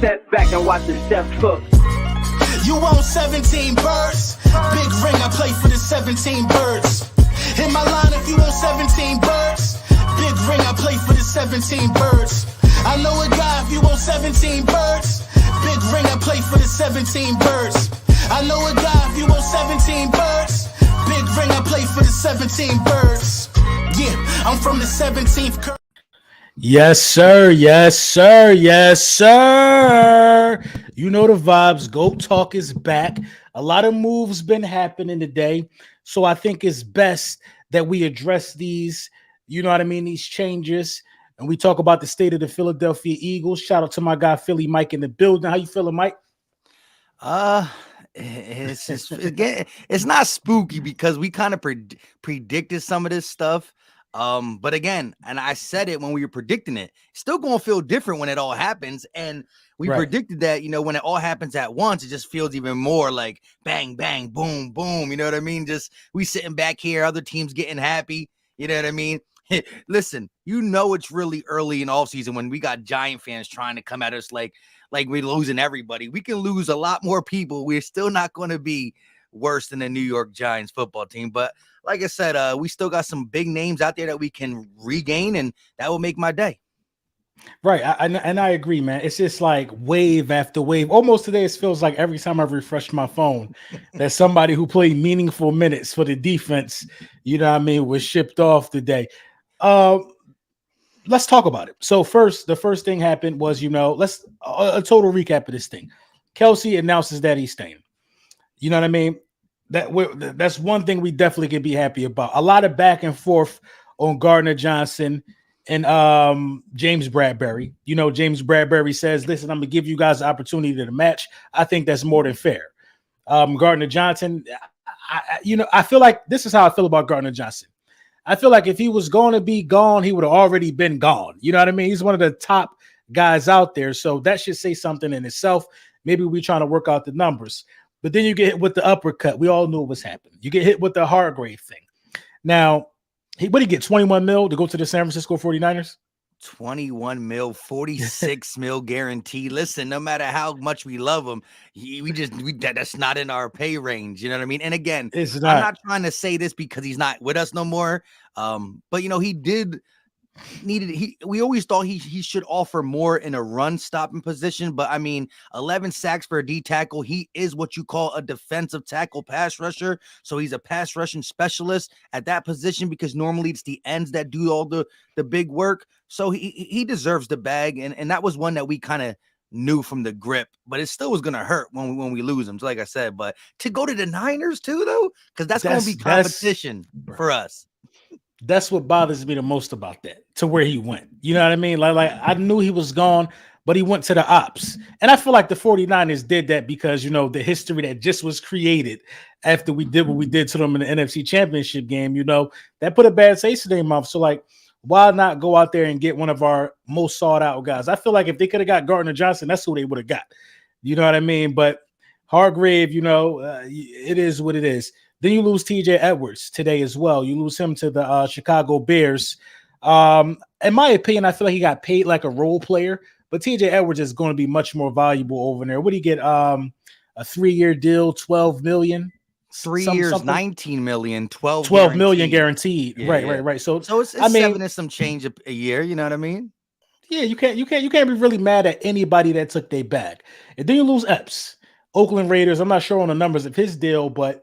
step back and watch the step cook. You want 17 birds? Big ring, I play for the 17 birds. Hit my line if you want 17 birds. Big ring, I play for the 17 birds. I know a guy if you want 17 birds. Big ring, I play for the 17 birds. I know a guy if you want 17 birds. Big ring, I play for the 17 birds. Yeah, I'm from the 17th. Yes, sir. Yes, sir. Yes, sir. You know the vibes. Go Talk is back. A lot of moves been happening today. So I think it's best that we address these, you know what I mean, these changes. And we talk about the state of the Philadelphia Eagles. Shout out to my guy, Philly Mike, in the building. How you feeling, Mike? It's just, again, it's not spooky because we kind of predicted some of this stuff. But again, and I said it when we were predicting it, it's still going to feel different when it all happens. And we predicted that, you know, when it all happens at once, it just feels even more like bang, bang, boom, boom. You know what I mean? Just we sitting back here, other teams getting happy. You know what I mean? Listen, you know, it's really early in off season when we got Giant fans trying to come at us like we're losing everybody. We can lose a lot more people. We're still not going to be worse than the New York Giants football team. But like I said, we still got some big names out there that we can regain, and that will make my day. Right. I agree, man. It's just like wave after wave. Almost today, it feels like every time I refresh my phone, that somebody who played meaningful minutes for the defense, you know what I mean, was shipped off today. Let's talk about it. So the first thing happened was, you know, let's a total recap of this thing. Kelsey announces that he's staying. You know what I mean? That's one thing we definitely can be happy about. A lot of back and forth on Gardner Johnson and James Bradbury. You know, James Bradbury says, listen, I'm going to give you guys the opportunity to match. I think that's more than fair. Gardner Johnson, I feel like this is how I feel about Gardner Johnson. I feel like if he was going to be gone, he would have already been gone. You know what I mean? He's one of the top guys out there. So that should say something in itself. Maybe we're trying to work out the numbers. But then you get hit with the uppercut. We all knew what was happening. You get hit with the Hargrave thing. Now, what did he get? 21 mil to go to the San Francisco 49ers? 21 mil, 46 mil guarantee. Listen, no matter how much we love him, that's not in our pay range. You know what I mean? And again, I'm not trying to say this because he's not with us no more. But you know, we always thought he should offer more in a run stopping position, but I mean, 11 sacks for a D tackle. He is what you call a defensive tackle pass rusher. So he's a pass rushing specialist at that position because normally it's the ends that do all the big work. So he deserves the bag. And that was one that we kind of knew from the grip, but it still was going to hurt when we lose him. So like I said, but to go to the Niners too, though, because that's going to be competition for us. That's what bothers me the most about that, to where he went. You know what I mean? Like I knew he was gone, but he went to the ops. And I feel like the 49ers did that because, you know, the history that just was created after we did what we did to them in the NFC Championship game, you know, that put a bad taste in their mouth. So, like, why not go out there and get one of our most sought-out guys? I feel like if they could have got Gardner Johnson, that's who they would have got. You know what I mean? But Hargrave, you know, it is what it is. Then you lose TJ Edwards today as well. You lose him to the Chicago Bears. In my opinion, I feel like he got paid like a role player, but TJ Edwards is going to be much more valuable over there. What do you get? A 3-year deal, $12 million. 3 years, 19 million, 12 million guaranteed. Yeah, right. So it's 7 and some change a year. You know what I mean? Yeah, you can't be really mad at anybody that took their bag. And then you lose Epps, Oakland Raiders. I'm not sure on the numbers of his deal, but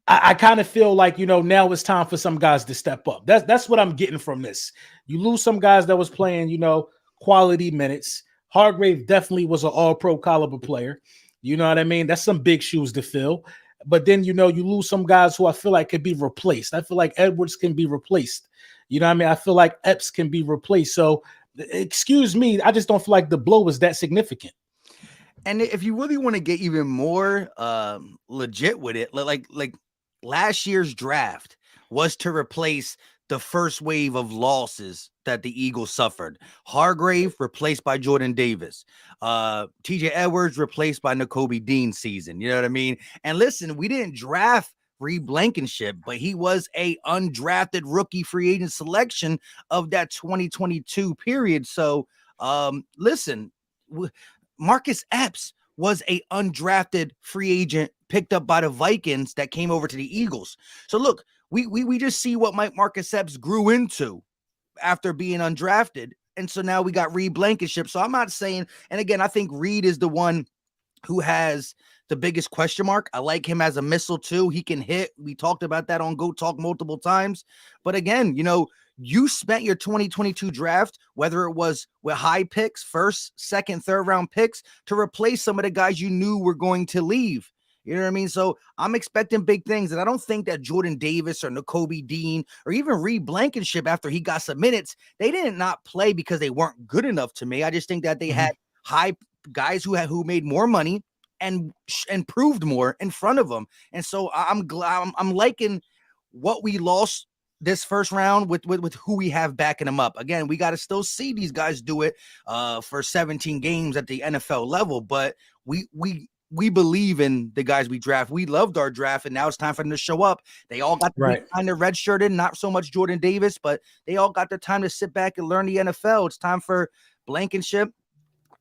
I kind of feel like, you know, now it's time for some guys to step up. That's what I'm getting from this. You lose some guys that was playing, you know, quality minutes. Hargrave definitely was an all-pro caliber player. You know what I mean? That's some big shoes to fill. But then, you know, you lose some guys who I feel like could be replaced. I feel like Edwards can be replaced. You know what I mean? I feel like Epps can be replaced. So, excuse me, I just don't feel like the blow was that significant. And if you really want to get even more legit with it, like last year's draft was to replace the first wave of losses that the Eagles suffered. Hargrave replaced by Jordan Davis. TJ Edwards replaced by Nakobe Dean season. You know what I mean? And listen, we didn't draft Reed Blankenship, but he was a undrafted rookie free agent selection of that 2022 period. So listen, Marcus Epps was a undrafted free agent picked up by the Vikings that came over to the Eagles. So look, we just see what Marcus Epps grew into after being undrafted. And so now we got Reed Blankenship. So I'm not saying, and again, I think Reed is the one who has the biggest question mark. I like him as a missile too. He can hit. We talked about that on Go Talk multiple times. But again, you spent your 2022 draft, whether it was with high picks, first, second, third round picks, to replace some of the guys you knew were going to leave. You know what I mean? So I'm expecting big things. And I don't think that Jordan Davis or Nakobe Dean or even Reed Blankenship, after he got some minutes, they didn't not play because they weren't good enough to me. I just think that they had high guys who made more money and proved more in front of them. And so I'm liking what we lost this first round with who we have backing them up. Again, we got to still see these guys do it for 17 games at the NFL level, but we believe in the guys we draft. We loved our draft, and now it's time for them to show up. They all got the kind of redshirted, not so much Jordan Davis, but they all got the time to sit back and learn the NFL. It's time for Blankenship,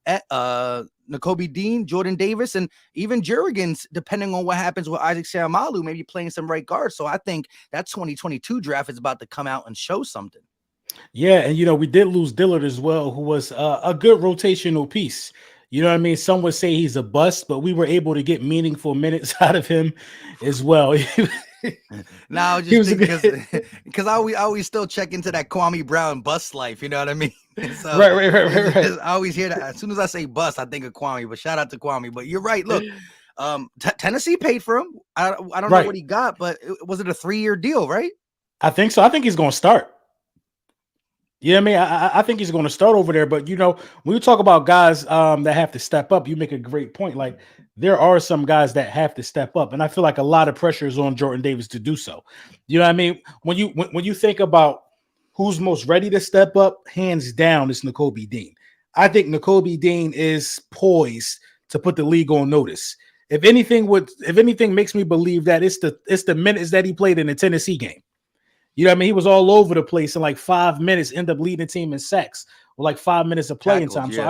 Nakobe Dean, Jordan Davis, and even Jurgens, depending on what happens with Isaac Seumalo, maybe playing some right guard. So I think that 2022 draft is about to come out and show something. Yeah, and we did lose Dillard as well, who was a good rotational piece. You know what I mean? Some would say he's a bust, but we were able to get meaningful minutes out of him as well. Now, just because I always still check into that Kwame Brown bust life. You know what I mean? So, right. I always hear that. As soon as I say bust, I think of Kwame. But shout out to Kwame. But you're right. Look, Tennessee paid for him. I don't know what he got, but was it a 3-year deal? Right? I think so. I think he's going to start. You know what I mean? I think he's going to start over there. But, when you talk about guys that have to step up, you make a great point. Like, there are some guys that have to step up. And I feel like a lot of pressure is on Jordan Davis to do so. You know what I mean? When you think about who's most ready to step up, hands down, it's Nakobe Dean. I think Nakobe Dean is poised to put the league on notice. If anything makes me believe that, it's the minutes that he played in the Tennessee game. You know what I mean? He was all over the place in like 5 minutes, end up leading the team in sacks with like 5 minutes of playing time. So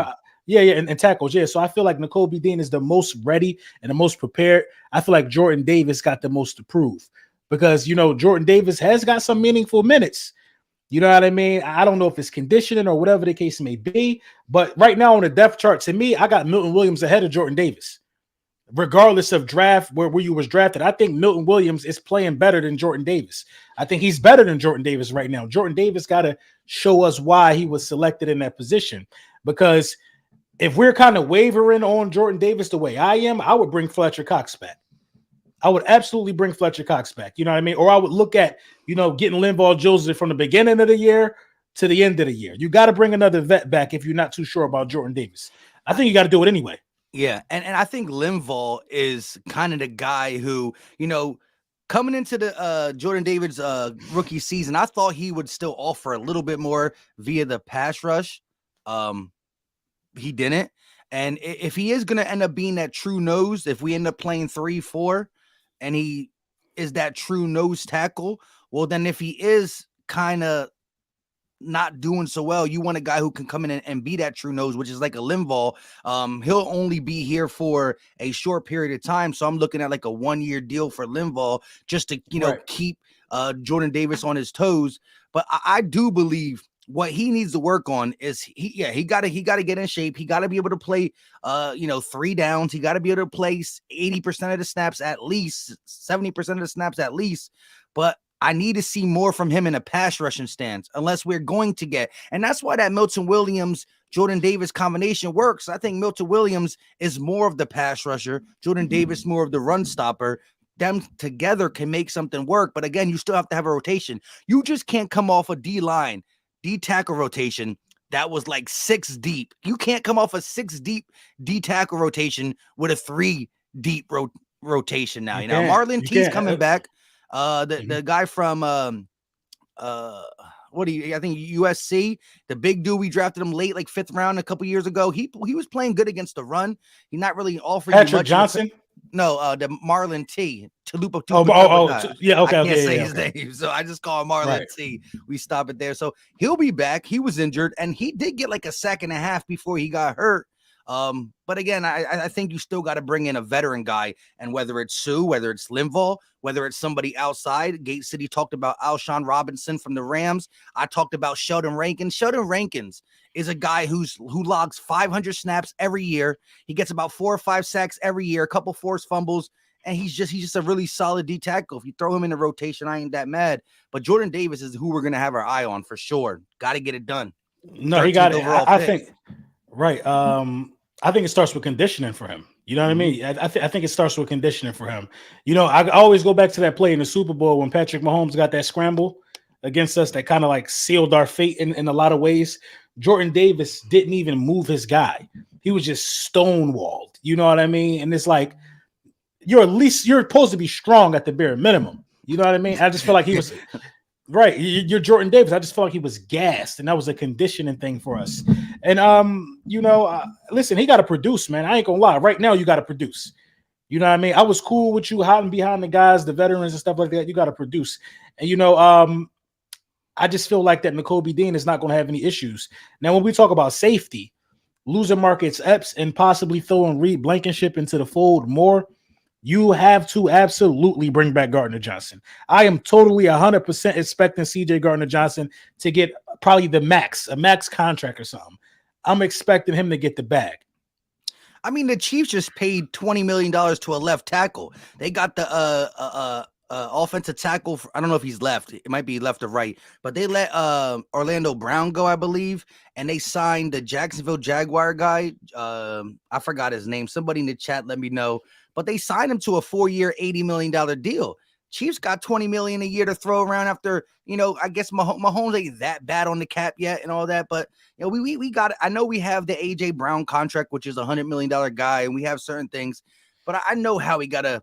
and tackles. Yeah. So I feel like Nakobe Dean is the most ready and the most prepared. I feel like Jordan Davis got the most to prove because, Jordan Davis has got some meaningful minutes. You know what I mean? I don't know if it's conditioning or whatever the case may be, but right now on the depth chart, to me, I got Milton Williams ahead of Jordan Davis. Regardless of draft, where you was drafted, I think Milton Williams is playing better than Jordan Davis. I think he's better than Jordan Davis right now. Jordan Davis got to show us why he was selected in that position. Because if we're kind of wavering on Jordan Davis the way I am, I would bring Fletcher Cox back. I would absolutely bring Fletcher Cox back. You know what I mean? Or I would look at, getting Linval Joseph from the beginning of the year to the end of the year. You got to bring another vet back if you're not too sure about Jordan Davis. I think you got to do it anyway. Yeah, and I think Linval is kind of the guy who, coming into the Jordan Davis rookie season, I thought he would still offer a little bit more via the pass rush. He didn't. And if he is going to end up being that true nose, if we end up playing 3-4 and he is that true nose tackle, well, then if he is kind of not doing so well, you want a guy who can come in and be that true nose, which is like a Linval. He'll only be here for a short period of time. So I'm looking at like a 1-year deal for Linval just to, keep Jordan Davis on his toes. But I do believe what he needs to work on is he got to get in shape. He got to be able to play, 3 downs. He got to be able to play 80% of the snaps at least, 70% of the snaps at least. But I need to see more from him in a pass rushing stance, unless we're going to get. And that's why that Milton Williams, Jordan Davis combination works. I think Milton Williams is more of the pass rusher, Jordan Davis more of the run stopper. Them together can make something work. But again, you still have to have a rotation. You just can't come off a D-line, D-tackle rotation that was like 6 deep. You can't come off a 6 deep D-tackle rotation with a 3 deep rotation now. Marlon T's coming back. The guy from I think USC, the big dude, we drafted him late, like 5th round a couple years ago. He was playing good against the run. He's not really offering Patrick much. Johnson. No, the Marlon T. Talupa. Yeah, okay, I can't say his name, so I just call him Marlon T. We stop it there. So he'll be back. He was injured, and he did get like a sack and a half before he got hurt. But again, I think you still got to bring in a veteran guy, and whether it's Sue, whether it's Linval, whether it's somebody outside. Gate City talked about Alshon Robinson from the Rams. I talked about Sheldon Rankins. Sheldon Rankins is a guy who logs 500 snaps every year. He gets about 4 or 5 sacks every year, a couple forced fumbles, and he's just a really solid D tackle. If you throw him in the rotation, I ain't that mad. But Jordan Davis is who we're gonna have our eye on for sure. Got to get it done. No, he got it. I think right. I think it starts with conditioning for him. You know what I mean? I think it starts with conditioning for him. You know, I always go back to that play in the Super Bowl when Patrick Mahomes got that scramble against us that kind of like sealed our fate in a lot of ways. Jordan Davis didn't even move his guy. He was just stonewalled. You know what I mean? And it's like, you're supposed to be strong at the bare minimum. You know what I mean? I just feel like he was right. You're Jordan Davis. I just felt like he was gassed, and that was a conditioning thing for us. And listen, he got to produce, man. I ain't gonna lie. Right now, you got to produce. You know what I mean? I was cool with you hiding behind the guys, the veterans and stuff like that. You got to produce. And I just feel like that Nakobe Dean is not going to have any issues. Now, when we talk about safety, losing Marcus Epps and possibly throwing Reed Blankenship into the fold more, you have to absolutely bring back Gardner Johnson. I am totally 100% expecting CJ Gardner Johnson to get probably a max contract or something. I'm expecting him to get the bag. I mean, the Chiefs just paid $20 million to a left tackle. They got the offensive tackle. I don't know if he's left. It might be left or right. But they let Orlando Brown go, I believe. And they signed the Jacksonville Jaguar guy. I forgot his name. Somebody in the chat let me know. But they signed him to a 4-year, $80 million deal. Chiefs got $20 million a year to throw around after, I guess Mahomes ain't that bad on the cap yet and all that. But, we got it. I know we have the A.J. Brown contract, which is a $100 million guy, and we have certain things. But I know how we got to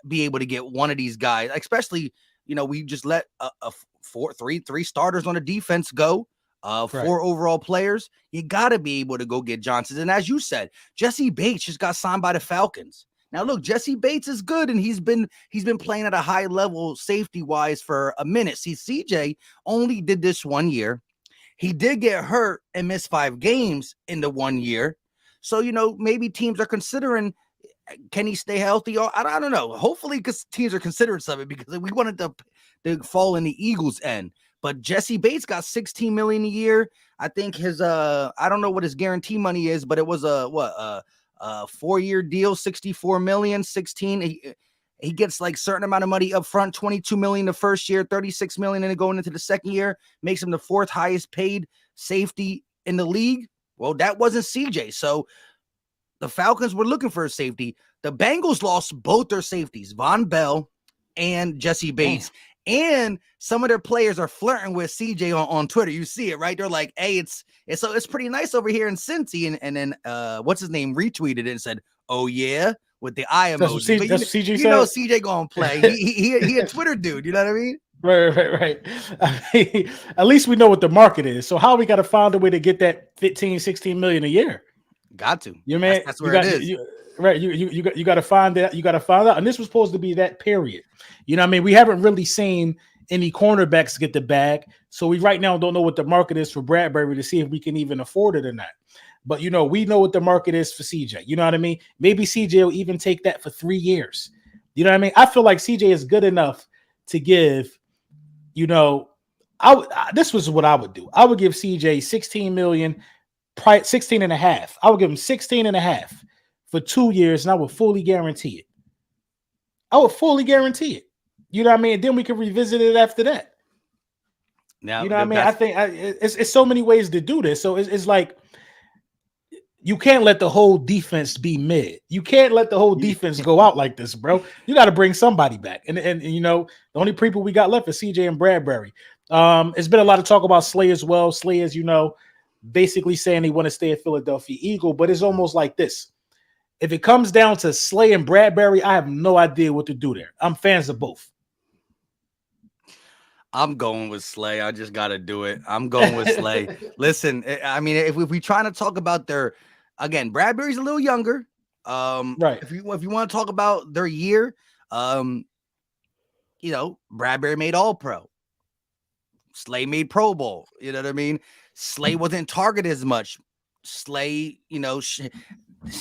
be able to get one of these guys, especially, we just let three starters on the defense go. 4 overall players. You got to be able to go get Johnson. And as you said, Jesse Bates just got signed by the Falcons. Now, look, Jesse Bates is good, and he's been playing at a high level safety-wise for a minute. See, CJ only did this 1 year. He did get hurt and miss 5 games in the 1 year. So, maybe teams are considering, can he stay healthy? Or I don't know. Hopefully, because teams are considering something, because we wanted to fall in the Eagles' end. But Jesse Bates got $16 million a year. I think his I don't know what his guarantee money is, but it was a 4-year deal, $64 million, 16. He gets like certain amount of money up front, $22 million the first year, $36 million, and going into the second year makes him the 4th highest paid safety in the league. Well, that wasn't CJ. So the Falcons were looking for a safety. The Bengals lost both their safeties, Von Bell and Jesse Bates. And some of their players are flirting with CJ on Twitter. You see it, right? They're like, hey, it's pretty nice over here in Cincy. And then what's his name retweeted it and said, oh, yeah, with the eye emoji. That's what CJ said. CJ going to play. He a Twitter dude. You know what I mean? Right. I mean, at least we know what the market is. So how we got to find a way to get that 15, 16 million a year? Got to. You know, that's where it is. You got to find that. You got to find out. And this was supposed to be that period. You know what I mean? We haven't really seen any cornerbacks get the bag. So we right now don't know what the market is for Bradbury to see if we can even afford it or not. But, we know what the market is for CJ. You know what I mean? Maybe CJ will even take that for 3 years. You know what I mean? I feel like CJ is good enough to give, this was what I would do. I would give CJ 16 million, 16 and a half. I would give him 16 and a half for 2 years, and I would fully guarantee it. You know what I mean? And then we can revisit it after that. Now, you know what I mean? I think it's so many ways to do this. So it's like, you can't let the whole defense be mid. You can't let the whole defense go out like this, bro. You got to bring somebody back. And the only people we got left is CJ and Bradbury. It's been a lot of talk about Slay as well. Slay, as you know, basically saying he want to stay at Philadelphia Eagle, but it's almost like this. If it comes down to Slay and Bradbury, I have no idea what to do there. I'm fans of both. I'm going with Slay. I just got to do it. I'm going with Slay. Listen, I mean, if we trying to talk about again, Bradbury's a little younger. Right. If you want to talk about their year, Bradbury made All-Pro. Slay made Pro Bowl. You know what I mean? Slay wasn't targeted as much. Slay,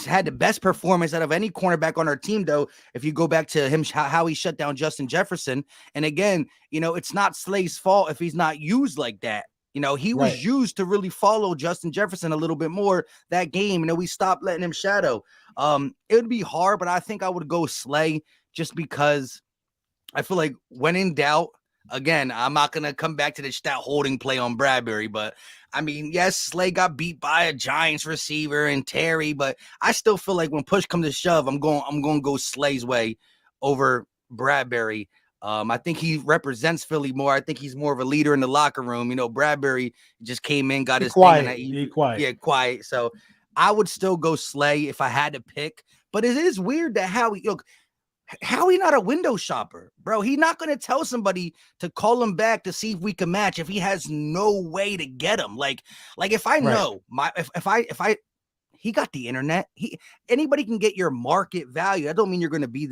had the best performance out of any cornerback on our team, though. If you go back to him, how he shut down Justin Jefferson, and again, it's not Slay's fault if he's not used like that. He was used to really follow Justin Jefferson a little bit more that game. We stopped letting him shadow. It would be hard, but I think I would go Slay just because I feel like when in doubt, again, I'm not going to come back to that holding play on Bradbury, but I mean, yes, Slay got beat by a Giants receiver and Terry, but I still feel like when push comes to shove, I'm going to go Slay's way over Bradbury. I think he represents Philly more. I think he's more of a leader in the locker room. Bradbury just came in, got his quiet. thing. Quiet. Yeah, quiet. So I would still go Slay if I had to pick. But it is weird that Howie not a window shopper, bro. He's not going to tell somebody to call him back to see if we can match if he has no way to get him. Like if I know he got the internet, anybody can get your market value. I don't mean you're going to be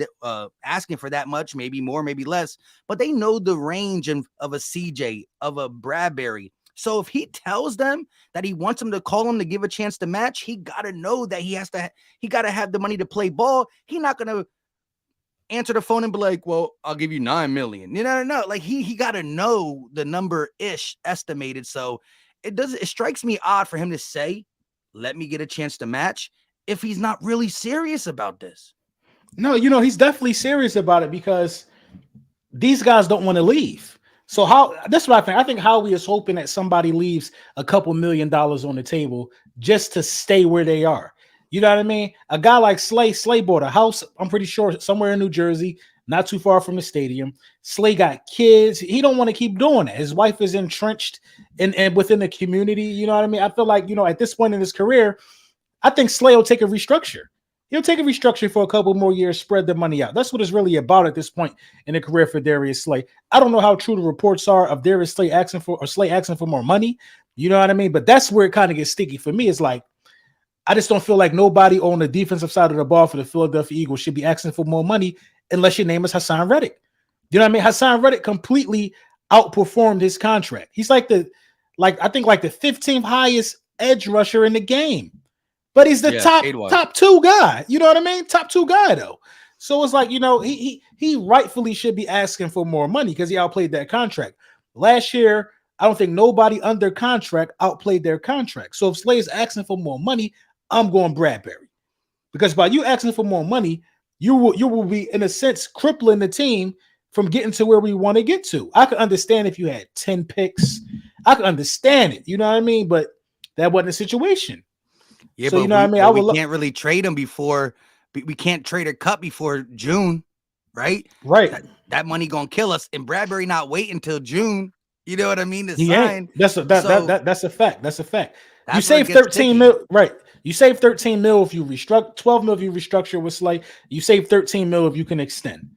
asking for that much, maybe more, maybe less, but they know the range of a CJ, of a Bradbury. So if he tells them that he wants them to call him to give a chance to match, he got to know that he got to have the money to play ball. He's not going to answer the phone and be like, well, I'll give you $9 million. No. Like he got to know the number ish estimated. So it strikes me odd for him to say, let me get a chance to match if he's not really serious about this. No, he's definitely serious about it because these guys don't want to leave. So that's what I think. I think Howie is hoping that somebody leaves a couple $1 million on the table just to stay where they are. You know what I mean? A guy like Slay bought a house, I'm pretty sure, somewhere in New Jersey, not too far from the stadium. Slay got kids. He don't want to keep doing that. His wife is entrenched and within the community. You know what I mean? I feel like, at this point in his career, I think Slay will take a restructure. He'll take a restructure for a couple more years, spread the money out. That's what it's really about at this point in the career for Darius Slay. I don't know how true the reports are of Darius Slay asking for more money. You know what I mean? But that's where it kind of gets sticky for me. It's like, I just don't feel like nobody on the defensive side of the ball for the Philadelphia Eagles should be asking for more money unless your name is Hassan Reddick. You know what I mean? Hassan Reddick completely outperformed his contract. He's I think the 15th highest edge rusher in the game. But he's the top two guy. You know what I mean? Top two guy though. So it's like, he rightfully should be asking for more money because he outplayed that contract. Last year, I don't think nobody under contract outplayed their contract. So if Slay is asking for more money, I'm going Bradbury. Because by you asking for more money, you will be, in a sense, crippling the team from getting to where we want to get to. I could understand if you had 10 picks. I could understand it. You know what I mean? But that wasn't the situation. Yeah, so, but we can't really trade him before. We can't trade a cut before June, right? Right. That money gonna kill us. And Bradbury not waiting until June. You know what I mean? To sign. That's a fact. That's a fact. You save 13 mil, right? You save 13 mil if you restructure, 12 mil if you restructure with Slay. You save 13 mil if you can extend.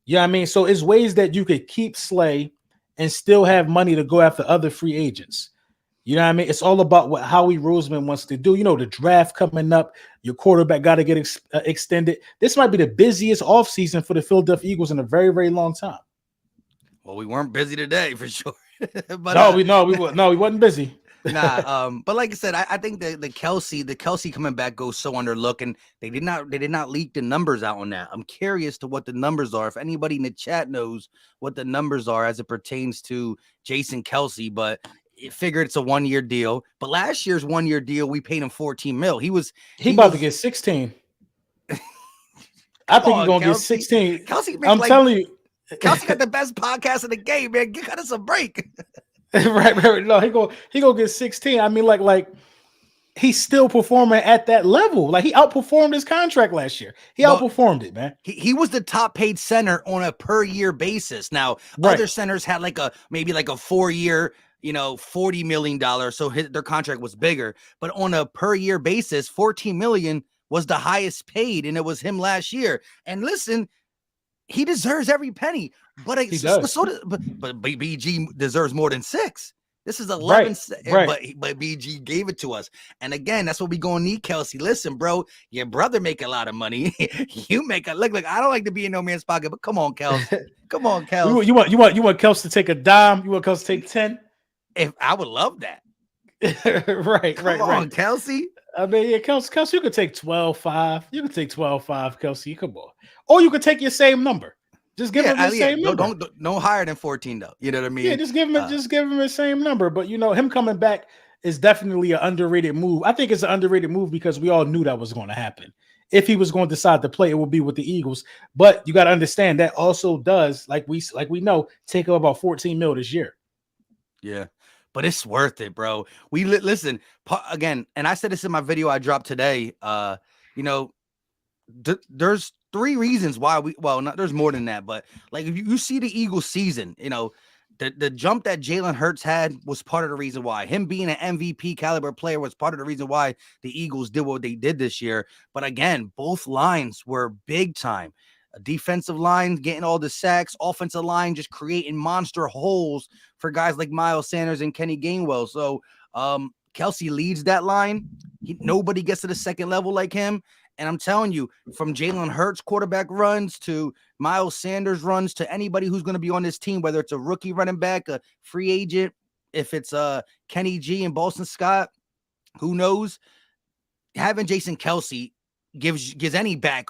You know what I mean? So it's ways that you could keep Slay and still have money to go after other free agents. You know what I mean? It's all about what Howie Roseman wants to do. The draft coming up, your quarterback got to get extended. This might be the busiest offseason for the Philadelphia Eagles in a very, very long time. Well, we weren't busy today for sure. But we wasn't busy. But like I said, I think the Kelsey coming back goes so underlooked, and they did not leak the numbers out on that. I'm curious to what the numbers are. If anybody in the chat knows what the numbers are as it pertains to Jason Kelsey, but figured it's a 1-year deal. But last year's 1-year deal, we paid him 14 mil. He about to get 16. I think he's gonna get 16. Kelsey, I'm telling you, Kelsey got the best podcast in the game, man. Cut us a break. right. No, he gonna get 16. I mean, like he's still performing at that level. Like he outperformed his contract last year. He outperformed it, man. He was the top paid center on a per year basis. Now, other centers had maybe a 4-year, $40 million. So their contract was bigger, but on a per year basis, 14 million was the highest paid. And it was him last year. And listen, he deserves every penny, but but BG deserves more than 6. This is 11, right. But BG gave it to us. And again, that's what we gonna need, Kelsey. Listen, bro, your brother make a lot of money. You make a look. I don't like to be in no man's pocket, but come on, Kelsey. Come on, Kelsey. You want Kelsey to take a dime? You want Kelsey to take 10? If I would love that. right. Come on, Kelsey. I mean, yeah, Kelsey, you could take 12-5. You could take 12-5, Kelsey. Come on. Or you could take your same number. Just give him the same number. No higher than 14 though. You know what I mean? Yeah, just give him the same number. But him coming back is definitely an underrated move. I think it's an underrated move because we all knew that was going to happen. If he was going to decide to play, it would be with the Eagles. But you got to understand that also does, like we know, take up about 14 mil this year. Yeah, but it's worth it, bro. Listen again, and I said this in my video I dropped today. There's 3 reasons why there's more than that, but like if you see the Eagles season, the jump that Jalen Hurts had was part of the reason why. Him being an MVP caliber player was part of the reason why the Eagles did what they did this year. But again, both lines were big time. A defensive line getting all the sacks, offensive line just creating monster holes for guys like Miles Sanders and Kenny Gainwell. So Kelsey leads that line. Nobody gets to the second level like him. And I'm telling you, from Jalen Hurts quarterback runs to Miles Sanders runs to anybody who's going to be on this team, whether it's a rookie running back, a free agent, if it's Kenny G and Boston Scott, who knows? Having Jason Kelsey gives any back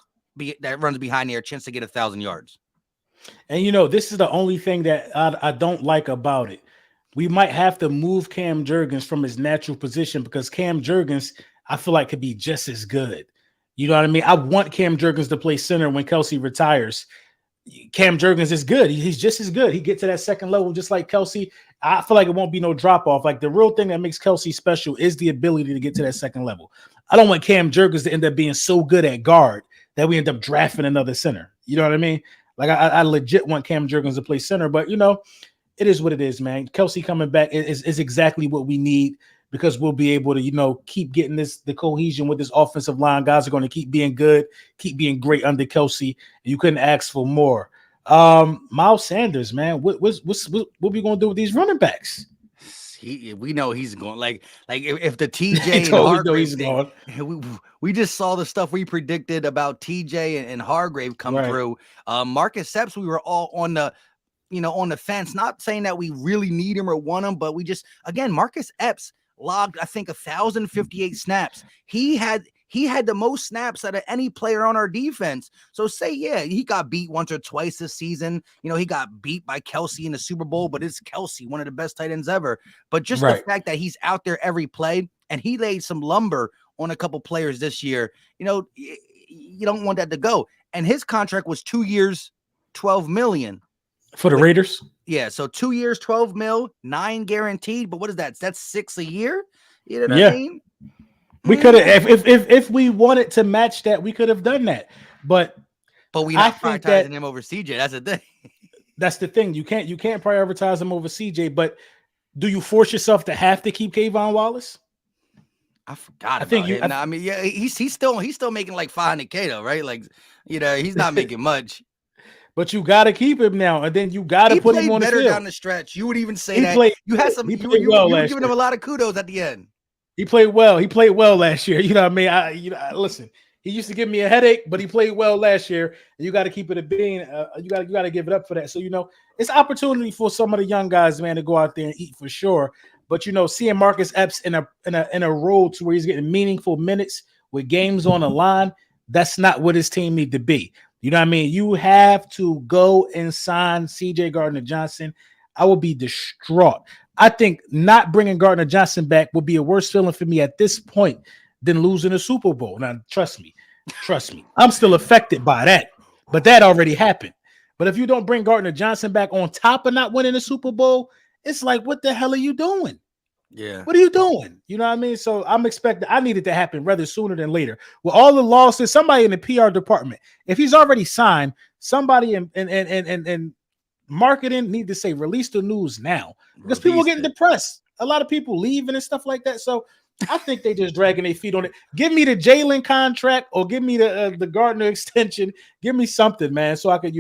that runs behind there a chance to get 1,000 yards. And this is the only thing that I don't like about it. We might have to move Cam Jurgens from his natural position because Cam Jurgens, I feel like, could be just as good. You know what I mean? I want Cam Jurgens to play center when Kelsey retires. Cam Jurgens is good. He's just as good. He gets to that second level just like Kelsey. I feel like it won't be no drop off. Like the real thing that makes Kelsey special is the ability to get to that second level. I don't want Cam Jurgens to end up being so good at guard that we end up drafting another center. You know what I mean? Like I legit want Cam Jurgens to play center, but it is what it is, man. Kelsey coming back is exactly what we need because we'll be able to, keep getting the cohesion with this offensive line. Guys are going to keep being good, keep being great under Kelsey. You couldn't ask for more. Miles Sanders, man, what we going to do with these running backs? We know he's going like if the TJ and Hargrave thing, we just saw the stuff we predicted about TJ and Hargrave come through. Marcus Epps, we were all on the fence, not saying that we really need him or want him, but we just, again, Marcus Epps logged, I think, 1,058 snaps. He had the most snaps out of any player on our defense. So he got beat once or twice this season. He got beat by Kelsey in the Super Bowl, but it's Kelsey, one of the best tight ends ever. But just the fact that he's out there every play and he laid some lumber on a couple players this year, you don't want that to go. And his contract was 2 years, $12 million. For the Raiders? Yeah, so 2 years, 12 mil, 9 guaranteed. But what is that? That's 6 a year. You know what I mean? We could have, if we wanted to match that, we could have done that. But we not prioritizing him over CJ. That's the thing. That's the thing. You can't prioritize him over CJ. But do you force yourself to have to keep Kayvon Wallace? I forgot about him. He's still making like $500K though, right? Like, he's not making much. But you got to keep him now, and then you got to put him on the field. He played better down the stretch. You would even say that. You had some. You were giving him a lot of kudos at the end. He played well. He played well last year. You know what I mean? Listen. He used to give me a headache, but he played well last year. And you got to keep it a bean. You got to give it up for that. So it's opportunity for some of the young guys, man, to go out there and eat for sure. But seeing Marcus Epps in a role to where he's getting meaningful minutes with games on the line, that's not what his team need to be. You know what I mean? You have to go and sign C.J. Gardner-Johnson. I will be distraught. I think not bringing Gardner-Johnson back will be a worse feeling for me at this point than losing a Super Bowl. Now, trust me. I'm still affected by that, but that already happened. But if you don't bring Gardner-Johnson back on top of not winning a Super Bowl, it's like, what the hell are you doing? Yeah. What are you doing? You know what I mean? So I need it to happen rather sooner than later. With all the losses, somebody in the PR department, if he's already signed, somebody in marketing need to say, release the news now. Because people are getting depressed. A lot of people leaving and stuff like that. So I think they just dragging their feet on it. Give me the Jalen contract or give me the Gardner extension. Give me something, man, so I could,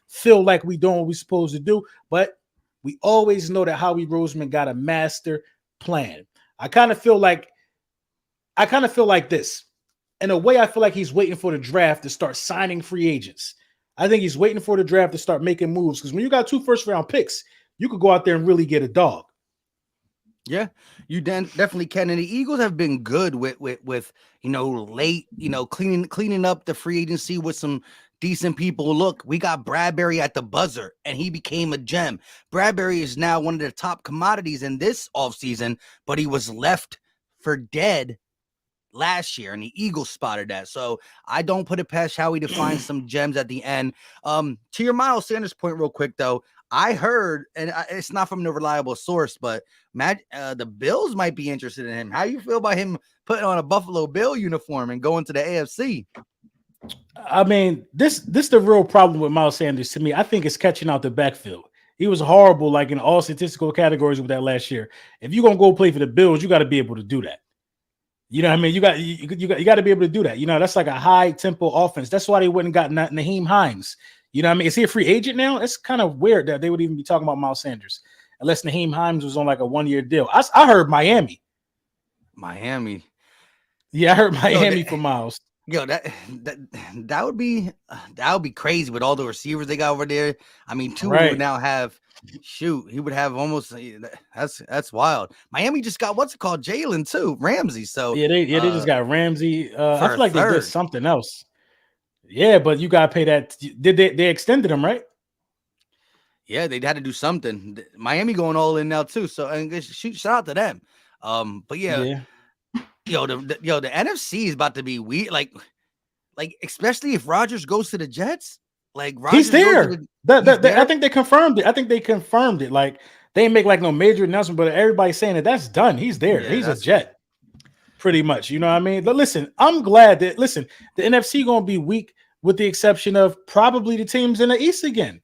feel like we doing what we're supposed to do. But we always know that Howie Roseman got a master plan. I kind of feel like this. In a way, I feel like he's waiting for the draft to start signing free agents. I think he's waiting for the draft to start making moves because when you got 2 first-round picks, you could go out there and really get a dog. Yeah, you definitely can. And the Eagles have been good with late, cleaning up the free agency with some decent people. Look, we got Bradbury at the buzzer, and he became a gem. Bradbury is now one of the top commodities in this offseason, but he was left for dead last year, and the Eagles spotted that. So I don't put it past Howie to find some gems at the end. To your Miles Sanders point, real quick though, I heard, and it's not from a reliable source, but the Bills might be interested in him. How you feel about him putting on a Buffalo Bill uniform and going to the AFC? I mean, this the real problem with Miles Sanders to me. I think it's catching out the backfield. He was horrible, like in all statistical categories with that last year. If you're gonna go play for the Bills, you got to be able to do that. You know what I mean? You got to be able to do that. You know, that's like a high tempo offense. That's why they wouldn't got Naheem Hines. You know what I mean? Is he a free agent now? It's kind of weird that they would even be talking about Miles Sanders unless Naheem Hines was on like a 1-year deal. I heard Miami. Yeah, I heard Miami for Miles. Yo, that would be crazy with all the receivers they got over there. I mean, would now have he would have almost that's wild. Miami just got what's it called, Jalen too, Ramsey. So they just got Ramsey. I feel like they did something else. Yeah, but you gotta pay that. They extended him, right? Yeah, they had to do something. Miami going all in now too. So and shout out to them. But yeah. Yo, the NFC is about to be weird. Like especially if Rodgers goes to the Jets. Like Rodgers he's there. I think they confirmed it. Like they didn't make like no major announcement, but everybody's saying that's done. He's there. Yeah, he's a Jet. Pretty much. You know what I mean? But listen, I'm glad that the NFC gonna be weak with the exception of probably the teams in the East again.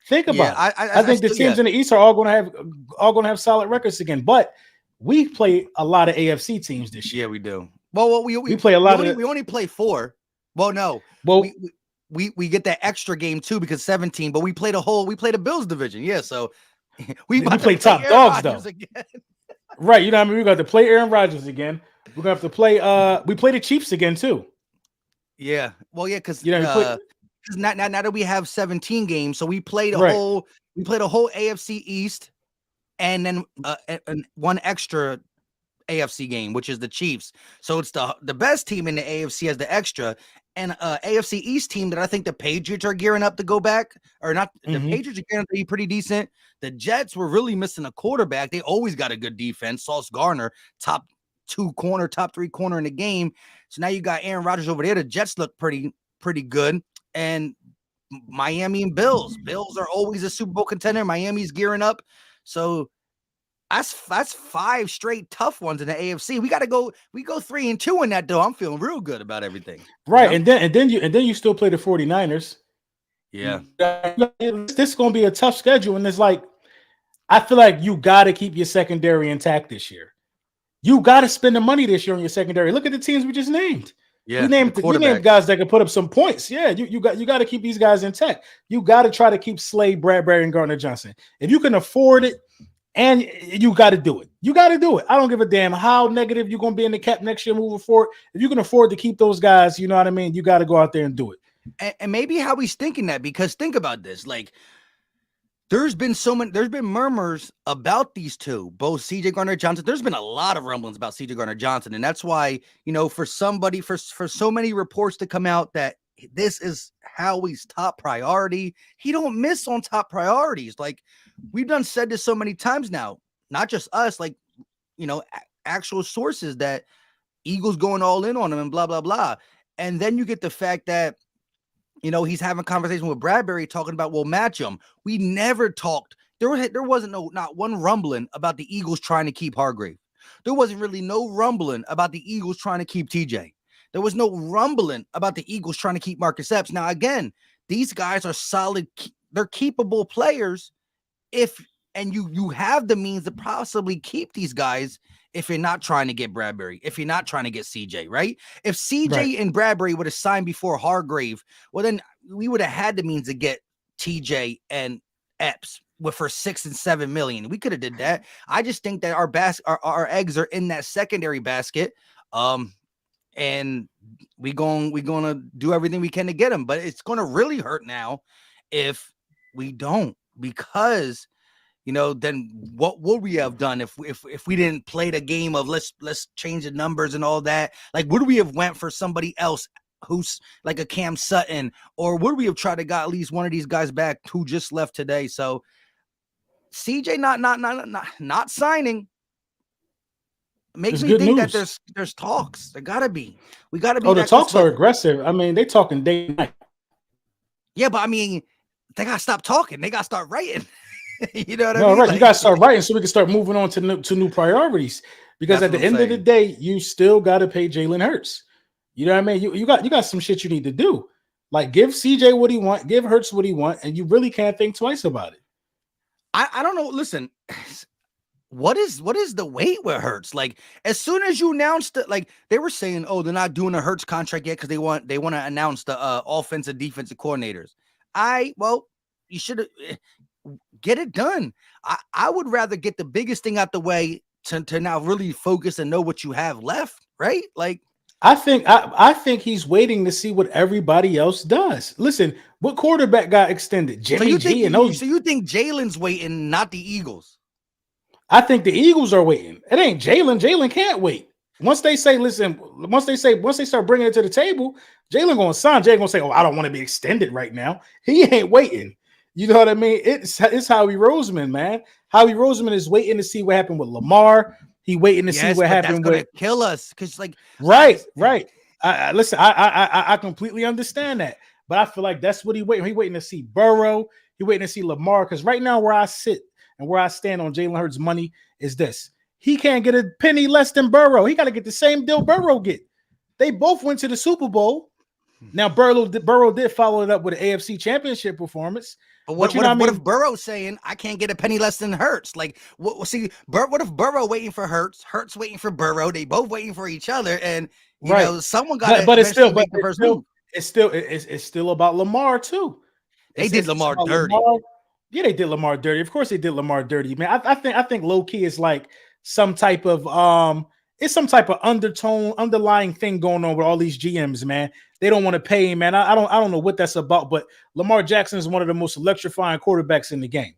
Think about it. I think the teams in the East are all gonna have solid records again, but we play a lot of AFC teams this year. Yeah, we do. Well, we play a lot we only play 4. Well, no. Well, we get that extra game too because 17. But we play the Bills division. Yeah, so we play top dogs though. Right, you know what I mean? We got to play Aaron Rodgers again. We're gonna have to play. We play the Chiefs again too. Yeah. Well, yeah, because now that we have 17 games, so we played a whole AFC East. And then and one extra AFC game, which is the Chiefs. So it's the best team in the AFC has the extra, and AFC East team that I think the Patriots are gearing up to go back, or not. The Patriots are gearing up to be pretty decent. The Jets were really missing a quarterback. They always got a good defense. Sauce Gardner, top 3 corner in the game. So now you got Aaron Rodgers over there. The Jets look pretty good, and Miami and Bills. Bills are always a Super Bowl contender. Miami's gearing up. So that's 5 straight tough ones in the AFC. We go 3-2 in that though. I'm feeling real good about everything. Right. You know? And then you still play the 49ers. Yeah. This is gonna be a tough schedule. And it's like, I feel like you gotta keep your secondary intact this year. You gotta spend the money this year on your secondary. Look at the teams we just named. Yeah, we named guys that can put up some points. Yeah, you got to keep these guys intact. You got to try to keep Slade, Bradbury, and Gardner Johnson. If you can afford it, and you got to do it. You got to do it. I don't give a damn how negative you're going to be in the cap next year moving forward. If you can afford to keep those guys, you know what I mean? You got to go out there and do it. And maybe how he's thinking that, because think about this. Like, there's been murmurs about these two, both CJ Gardner Johnson. There's been a lot of rumblings about CJ Gardner Johnson. And that's why, for so many reports to come out that this is Howie's top priority, he don't miss on top priorities. Like, we've said this so many times now, not just us, like, actual sources that Eagles going all in on him and blah, blah, blah. And then you get the fact that, he's having a conversation with Bradbury talking about, we'll match him. We never talked. There wasn't not one rumbling about the Eagles trying to keep Hargrave. There wasn't really no rumbling about the Eagles trying to keep TJ. There was no rumbling about the Eagles trying to keep Marcus Epps. Now, again, these guys are solid. They're keepable players. And you have the means to possibly keep these guys if you're not trying to get Bradbury, if you're not trying to get CJ, right? If CJ and Bradbury would have signed before Hargrave, well, then we would have had the means to get TJ and Epps for $6 and $7 million. We could have did that. I just think that our eggs are in that secondary basket. And we're gonna do everything we can to get them, but it's gonna really hurt now if we don't, because then what would we have done if we didn't play the game of let's change the numbers and all that? Like, would we have went for somebody else who's like a Cam Sutton, or would we have tried to got at least one of these guys back who just left today? So CJ not signing makes me think that there's talks. There gotta be. We gotta be. Oh, the talks are aggressive. I mean, they talking day and night. Yeah, but I mean, they gotta stop talking. They gotta start writing. You know what I mean? Right. Like, you gotta start writing so we can start moving on to new priorities. Because at the end of the day, you still gotta pay Jalen Hurts. You know what I mean? You got some shit you need to do. Like, give CJ what he want, give Hurts what he want, and you really can't think twice about it. I don't know. Listen, what is the weight with Hurts? Like, as soon as you announced it, like they were saying, oh, they're not doing a Hurts contract yet because they want to announce the offensive defensive coordinators. You should get it done. I would rather get the biggest thing out the way to now really focus and know what you have left, right? Like, I think he's waiting to see what everybody else does. Listen, what quarterback got extended? Jimmy G and those. So you think Jalen's waiting, not the Eagles? I think the Eagles are waiting. It ain't Jalen. Jalen can't wait. Once they start bringing it to the table, Jalen gonna sign. Jalen gonna say, "Oh, I don't want to be extended right now." He ain't waiting. You know what I mean? It's Howie Roseman, man. Howie Roseman is waiting to see what happened with Lamar. He waiting to see what happened with kill us because, like, right. Listen, I completely understand that, but I feel like that's what he waiting. He waiting to see Burrow. He waiting to see Lamar because right now where I sit and where I stand on Jalen Hurts' money is this: he can't get a penny less than Burrow. He got to get the same deal Burrow get. They both went to the Super Bowl. Now Burrow did follow it up with an AFC Championship performance. But what if Burrow's saying I can't get a penny less than Hurts? Like, what if Burrow waiting for Hurts, Hurts waiting for Burrow? They both waiting for each other, and someone got. But it's still about Lamar too. They did Lamar dirty. Yeah, they did Lamar dirty. Of course, they did Lamar dirty, man. I think low key is like some type of underlying thing going on with all these GMs, man. They don't want to pay him, man. I don't know what that's about, but Lamar Jackson is one of the most electrifying quarterbacks in the game.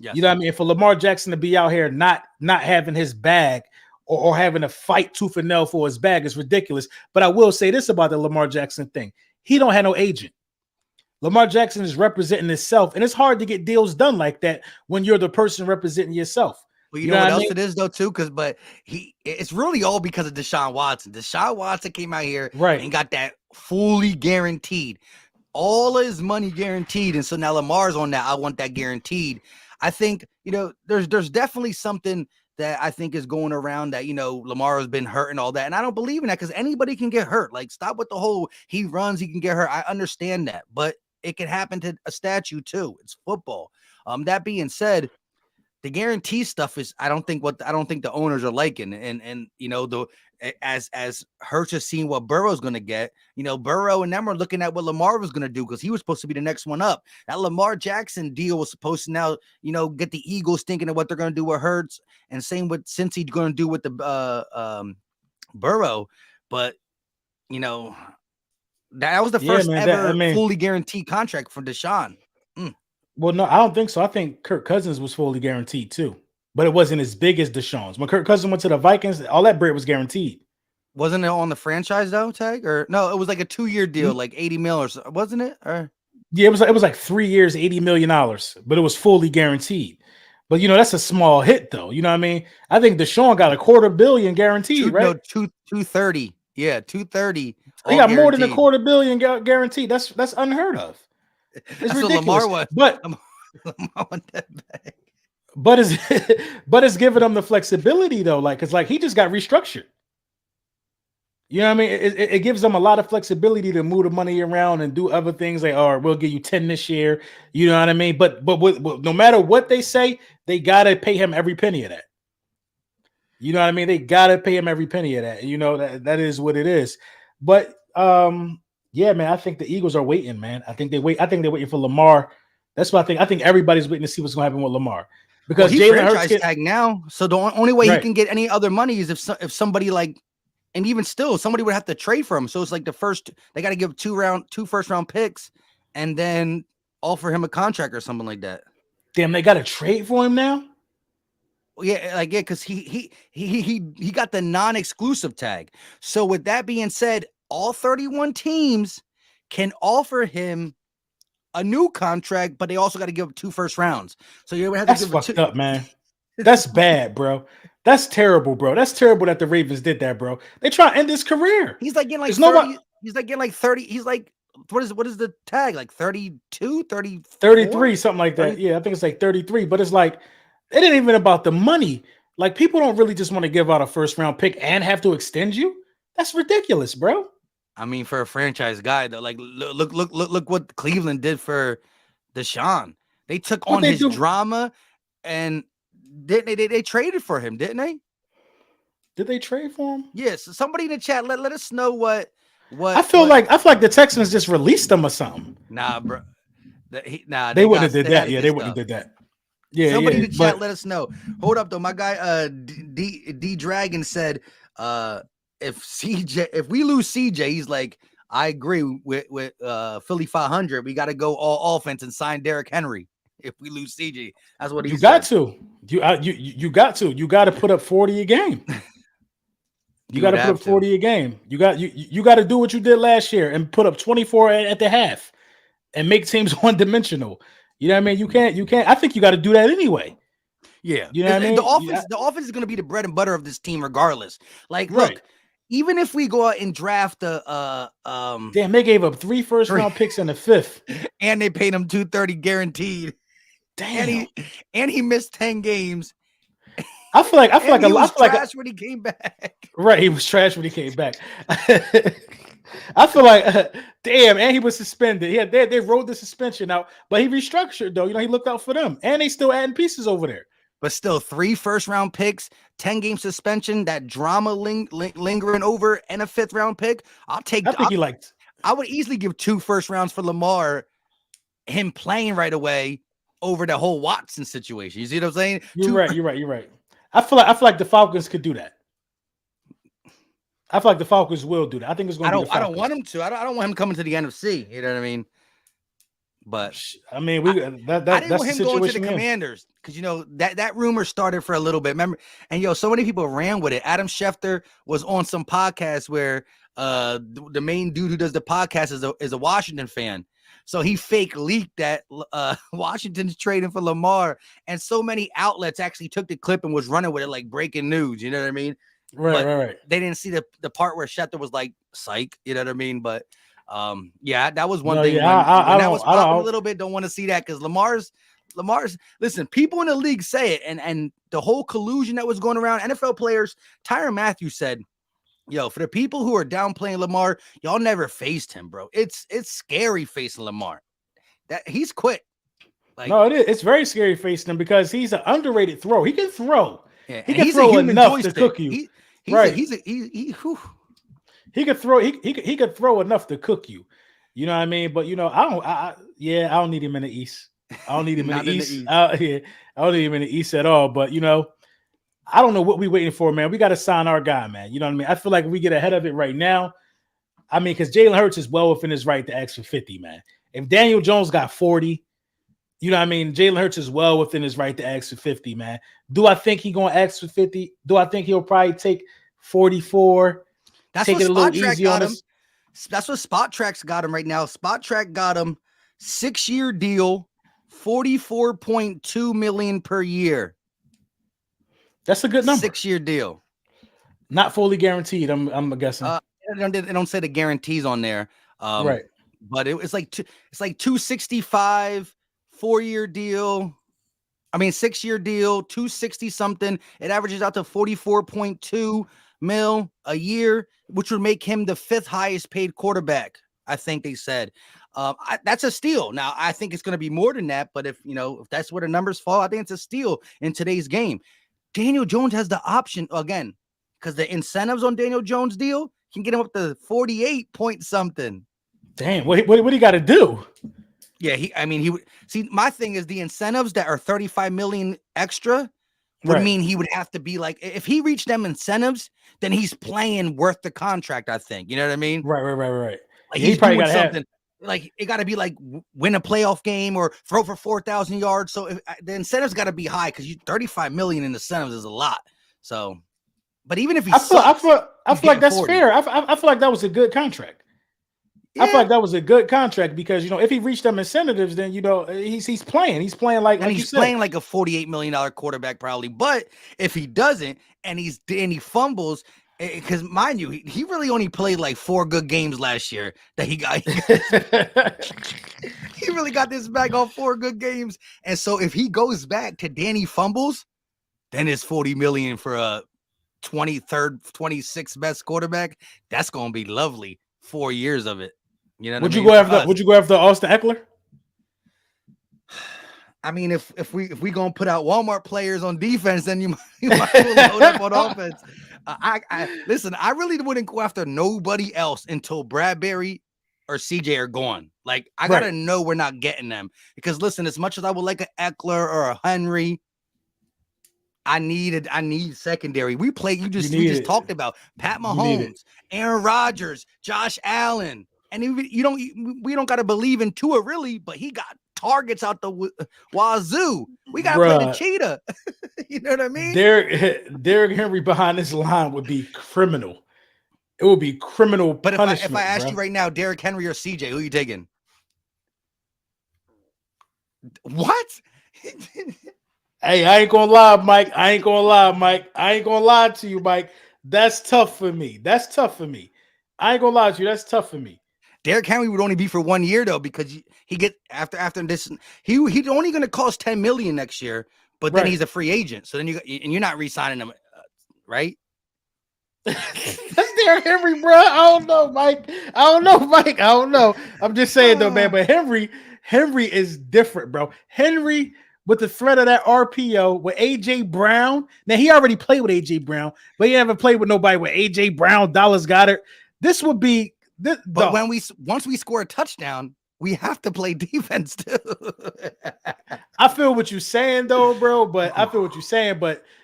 Yes. You know what I mean? For Lamar Jackson to be out here not having his bag or having to fight tooth and nail for his bag is ridiculous. But I will say this about the Lamar Jackson thing. He don't have no agent. Lamar Jackson is representing himself, and it's hard to get deals done like that when you're the person representing yourself. Well, you know what else it is though too, it's really all because of Deshaun Watson. Deshaun Watson came out here and got that fully guaranteed, all his money guaranteed, and so now Lamar's on that. I want that guaranteed. I think there's definitely something that I think is going around that Lamar has been hurt and all that, and I don't believe in that because anybody can get hurt. Like, stop with the whole he runs, he can get hurt. I understand that, but it can happen to a statue too. It's football. That being said, the guarantee stuff is I don't think the owners are liking, and as Hurts has seen what Burrow's going to get, Burrow and them are looking at what Lamar was going to do because he was supposed to be the next one up. That Lamar Jackson deal was supposed to now get the Eagles thinking of what they're going to do with Hurts, and same with Cincy going to do with the Burrow, but that was the first ever fully guaranteed contract for Deshaun. Well, no, I don't think so. I think Kirk Cousins was fully guaranteed too, but it wasn't as big as Deshaun's. When Kirk Cousins went to the Vikings, all that bread was guaranteed. Wasn't it on the franchise though, Tag? Or no, it was like a 2-year deal, like 80 mil or so, wasn't it? Or yeah, it was like 3 years, $80 million, but it was fully guaranteed. But that's a small hit though. You know what I mean? I think Deshaun got $250 million guaranteed, right? No, 230. Yeah, 230. He got more than $250 million guaranteed. That's unheard of. It's ridiculous. Lamar won that back. But it's giving them the flexibility though, because he just got restructured. You know what I mean? It gives them a lot of flexibility to move the money around and do other things. Like, all right, we'll give you 10 this year. You know what I mean? But no matter what they say, they gotta pay him every penny of that. You know what I mean? They gotta pay him every penny of that. That is what it is. But yeah, man, I think the Eagles are waiting, man. I think they're waiting for Lamar. That's what I think. I think everybody's waiting to see what's going to happen with Lamar because he's franchise tag now. So the only way he can get any other money is if somebody and even still, somebody would have to trade for him. So it's like they got to give two first round picks and then offer him a contract or something like that. Damn, they got to trade for him now. Yeah, because he got the non-exclusive tag. So with that being said, all 31 teams can offer him a new contract, but they also got to give up 2 first rounds. So you have to That's give fucked up, man. That's bad, bro. That's terrible, bro. That's terrible that the Ravens did that, bro. They try to end his career. He's like getting like There's 30. He's like getting like 30. He's like, what is the tag? Like 32, 33, something like that. 30? Yeah, I think it's like 33. But it's like, it ain't even about the money. Like, people don't really just want to give out a first round pick and have to extend you. That's ridiculous, bro. I mean, for a franchise guy, though, like look what Cleveland did for Deshaun. They took on his drama, and they traded for him, didn't they? Did they trade for him? Yes. Somebody in the chat, let us know what. I feel like the Texans just released them or something. Nah, bro. They wouldn't have did that. Yeah, they wouldn't have did that. Yeah, somebody in the chat, let us know. Hold up, though. My guy, D Dragon said, if we lose CJ, he's like, I agree with Philly 500. We got to go all offense and sign Derrick Henry. If we lose CJ, that's what he said. Got to. You got to. You got to put up 40 a game. You got to put up 40 a game. You got to do what you did last year and put up 24 at the half and make teams one-dimensional. You know what I mean? You can't. I think you got to do that anyway. Yeah. You know what I mean? The offense is going to be the bread and butter of this team regardless. Like, look, even if we go out and draft damn, they gave up 3 first-round picks and a 5th. And they paid him $230 guaranteed. Damn. And he missed 10 games. I feel like he was trash when he came back. Right, he was trash when he came back. I feel like, damn, and he was suspended. They rolled the suspension out, but he restructured though. You know, he looked out for them, and they still adding pieces over there. But still, 3 first-round picks, 10-game suspension, that drama lingering over, and a 5th-round pick. I would easily give 2 first rounds for Lamar, him playing right away over the whole Watson situation. You see what I'm saying? You're right. I feel like the Falcons could do that. I feel like the Falcons will do that. I think it's going to be the Falcons. I don't want him to. I don't want him coming to the NFC. You know what I mean? But I mean, I didn't want him going to the Commanders because you know that rumor started for a little bit. Remember, and so many people ran with it. Adam Schefter was on some podcast where the main dude who does the podcast is a Washington fan. So he fake leaked that Washington's trading for Lamar, and so many outlets actually took the clip and was running with it like breaking news. You know what I mean? Right. They didn't see the part where Schefter was like, "Psych," you know what I mean? But yeah, that was one thing. When that was popping a little bit, don't want to see that because Lamar's. Listen, people in the league say it, and the whole collusion that was going around. NFL players, Tyrann Mathieu said, "Yo, for the people who are downplaying Lamar, y'all never faced him, bro. It's scary facing Lamar. That he's quick. Like, no, it is. It's very scary facing him because he's an underrated thrower. He can throw. Yeah, he can throw enough to cook you. He could throw. He could throw enough to cook you. You know what I mean? But you know, I don't need him in the East. I don't need him in the East. I don't need him in the East at all. But you know, I don't know what we're waiting for, man. We got to sign our guy, man. You know what I mean? I feel like if we get ahead of it right now, I mean, because Jalen Hurts is well within his right to ask for 50, man. If Daniel Jones got 40, you know what I mean? Jalen Hurts is well within his right to ask for 50, man. Do I think he's going to ask for 50? Do I think he'll probably take 44? Take it a little easy on us. That's what Spot Track's got him right now. Spot Track got him 6-year deal, $44.2 million per year. That's a good number. 6-year deal. Not fully guaranteed, I'm guessing. They don't say the guarantees on there. Right. But it's like 265, 4-year deal. I mean, 6-year deal, 260 something. It averages out to 44.2 mil a year, which would make him the 5th highest paid quarterback. I think they said. That's a steal. Now, I think it's going to be more than that, but if that's where the numbers fall, I think it's a steal in today's game. Daniel Jones has the option again because the incentives on Daniel Jones deal can get him up to 48 point something. Damn, what do you got to do? Yeah, he would see. My thing is the incentives that are 35 million extra would mean he would have to be like, if he reached them incentives, then he's playing worth the contract. I think, you know what I mean? Right. Like, he probably got something. like it got to be like win a playoff game or throw for 4,000 yards. So the incentives got to be high because 35 million in incentives is a lot. So, but even if he I feel like that's 40. fair. I feel like that was a good contract. Yeah. I feel like that was a good contract because if he reached them incentives, then he's playing. He's playing like he's playing like a $48 million quarterback probably. But if he doesn't and he fumbles, because mind you, he really only played like 4 good games last year that he got. He really got this back on 4 good games. And so if he goes back to Danny fumbles, then it's 40 million for a 23rd, 26th best quarterback. That's gonna be lovely. 4 years of it. You know, would you go after Austin Eckler? I mean, if we gonna put out Walmart players on defense, then you might load up on offense. I listen. I really wouldn't go after nobody else until Bradbury or CJ are gone. Like I gotta know we're not getting them because listen, as much as I would like an Eckler or a Henry, I need secondary. We just talked about Pat Mahomes, Aaron Rodgers, Josh Allen. And we don't got to believe in Tua really, but he got targets out the wazoo. We got to play the cheetah. You know what I mean? Derrick Henry behind this line would be criminal. It would be criminal punishment. If I ask you right now, Derrick Henry or CJ, who are you taking? What? Hey, I ain't gonna lie, Mike. I ain't gonna lie to you, Mike. That's tough for me. I ain't gonna lie to you. That's tough for me. Derrick Henry would only be for 1 year though, because he get after this, he's only going to cost $10 million next year, but then he's a free agent. So then you're not re-signing him, right? That's Derrick Henry, bro. I don't know, Mike. I don't know. I'm just saying though, man. But Henry is different, bro. Henry with the threat of that RPO with AJ Brown. Now he already played with AJ Brown, but he never played with nobody with AJ Brown, Dallas Goedert. This would be. But once we score a touchdown, we have to play defense too. I feel what you're saying though, bro. But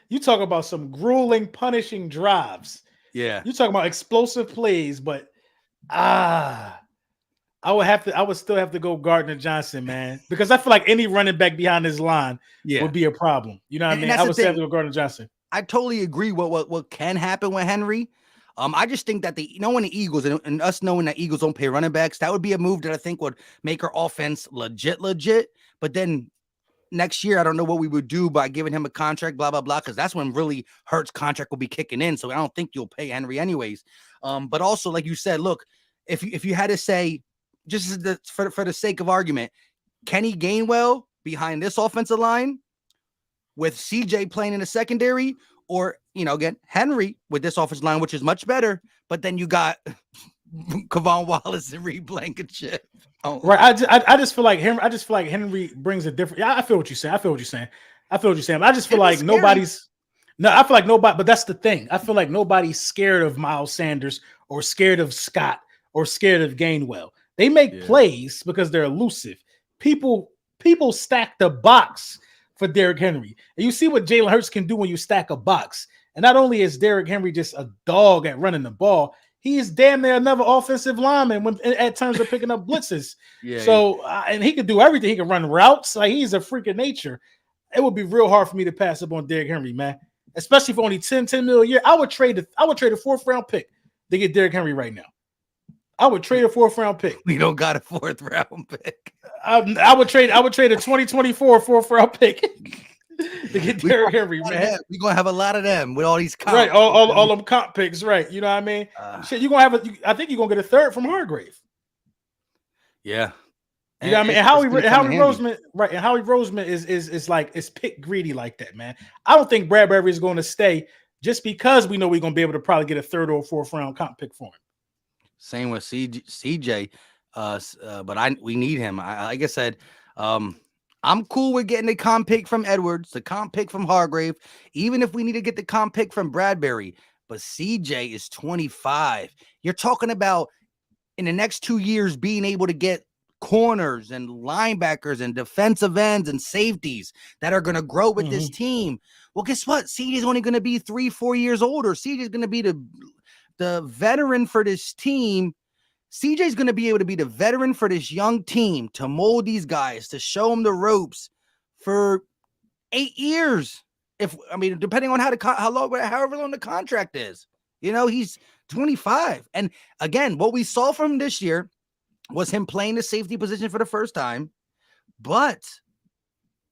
you talk about some grueling, punishing drives. Yeah, you talking about explosive plays, but I would still have to go Gardner Johnson, man, because I feel like any running back behind this line would be a problem. You know what I mean? I would still have to go Gardner Johnson. I totally agree. What can happen with Henry? I just think that when the Eagles and us knowing that Eagles don't pay running backs, that would be a move that I think would make our offense legit. But then next year, I don't know what we would do by giving him a contract, blah, blah, blah, because that's when really Hurts' contract will be kicking in. So I don't think you'll pay Henry anyways. But also, like you said, look, if you had to say, just for the sake of argument, Kenny Gainwell behind this offensive line with CJ playing in the secondary, or, again, Henry with this offensive line, which is much better, but then you got Kevon Wallace and Reed Blankenship. Oh. Right. I just feel like Henry brings a different. I feel what you're saying. I just feel like nobody's. No, I feel like nobody. But that's the thing. I feel like nobody's scared of Miles Sanders or scared of Scott or scared of Gainwell. They make plays because they're elusive. People stack the box for Derrick Henry. And you see what Jalen Hurts can do when you stack a box. And not only is Derrick Henry just a dog at running the ball, he is damn near another offensive lineman when at terms of picking up blitzes. And he can do everything. He can run routes. Like, he's a freak of nature. It would be real hard for me to pass up on Derrick Henry, man. Especially for only $10 million a year. I would trade a 4th round pick to get Derrick Henry right now. I would trade a 4th round pick. We don't got a 4th round pick. I would trade a 2024 4th round pick to get Derrick Henry, man. We're gonna have a lot of them with all these comp. Right, all them comp picks, right? You know what I mean? Shit, you're gonna have I think you're gonna get a 3rd from Hargrave. Yeah. You know what I mean? And Howie Roseman, right? And Howie Roseman is like, it's pick greedy like that, man. I don't think Bradbury is going to stay just because we know we're going to be able to probably get a 3rd or 4th round comp pick for him. Same with CJ, but we need him. Like I said, I'm cool with getting the comp pick from Edwards, the comp pick from Hargrave, even if we need to get the comp pick from Bradbury. But CJ is 25. You're talking about in the next 2 years being able to get corners and linebackers and defensive ends and safeties that are going to grow with this team. Well, guess what? CJ is only going to be 3-4 years older. CJ is going to be the veteran for this team. CJ's going to be able to be the veteran for this young team to mold these guys, to show them the ropes for 8 years. Depending on however long the contract is, he's 25. And again, what we saw from him this year was him playing the safety position for the first time, but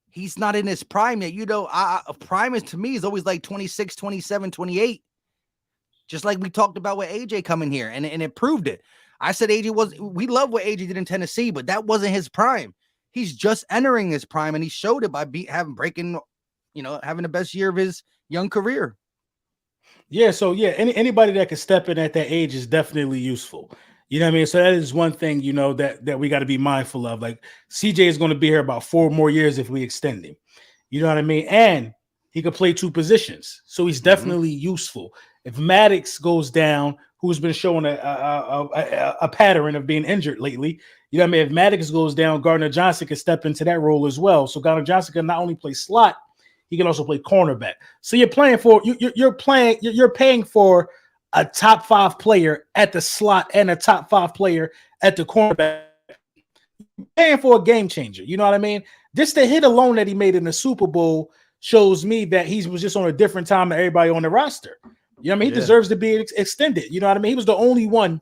he's not in his prime yet. Prime is to me is always like 26, 27, 28. Just like we talked about with AJ coming here, and it proved it. I said we love what AJ did in Tennessee, but that wasn't his prime. He's just entering his prime, and he showed it by having the best year of his young career. Yeah, so anybody that can step in at that age is definitely useful. You know what I mean? So that is one thing, that we got to be mindful of. Like, CJ is going to be here about 4 more years if we extend him. You know what I mean? And he could play 2 positions, so he's definitely useful. If Maddox goes down, who's been showing a pattern of being injured lately, you know what I mean? If Maddox goes down, Gardner Johnson can step into that role as well. So Gardner Johnson can not only play slot, he can also play cornerback. So you're paying for a top 5 player at the slot and a top 5 player at the cornerback. You're paying for a game changer. You know what I mean? Just the hit alone that he made in the Super Bowl shows me that he was just on a different time than everybody on the roster. You know what I mean? He deserves to be extended. You know what I mean? He was the only one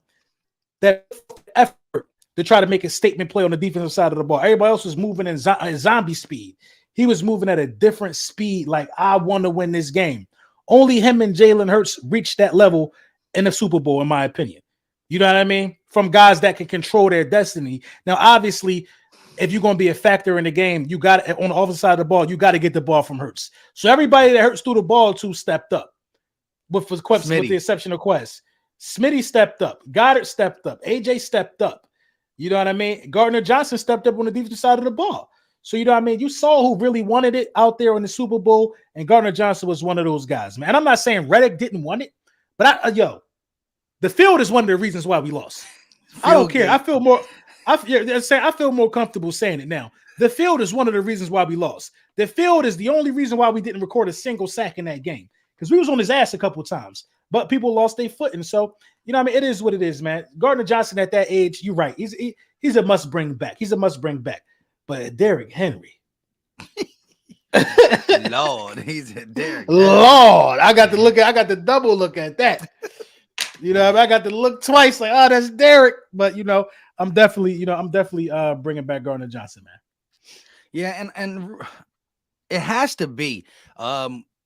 that effort to try to make a statement play on the defensive side of the ball. Everybody else was moving in zombie speed. He was moving at a different speed. Like, I want to win this game. Only him and Jalen Hurts reached that level in the Super Bowl, in my opinion. You know what I mean? From guys that can control their destiny. Now, obviously, if you're going to be a factor in the game, you got on the offensive side of the ball, you got to get the ball from Hurts. So everybody that Hurts threw the ball to stepped up. With the exception of Quest. Smitty stepped up. Goddard stepped up. AJ stepped up. You know what I mean? Gardner Johnson stepped up on the defensive side of the ball. So, you know what I mean? You saw who really wanted it out there in the Super Bowl, and Gardner Johnson was one of those guys, man. And I'm not saying Reddick didn't want it, but the field is one of the reasons why we lost. I don't care. I feel more comfortable saying it now. The field is one of the reasons why we lost. The field is the only reason why we didn't record a single sack in that game, because we was on his ass a couple of times, but people lost their foot. And so, you know what I mean? It is what it is, man. Gardner Johnson at that age, you're right. He's a must bring back. But Derrick Henry. Lord, he's a Derrick. Lord, I got to double look at that. You know, I got to look twice, like, oh, that's Derrick. But I'm definitely bringing back Gardner Johnson, man. Yeah, and it has to be.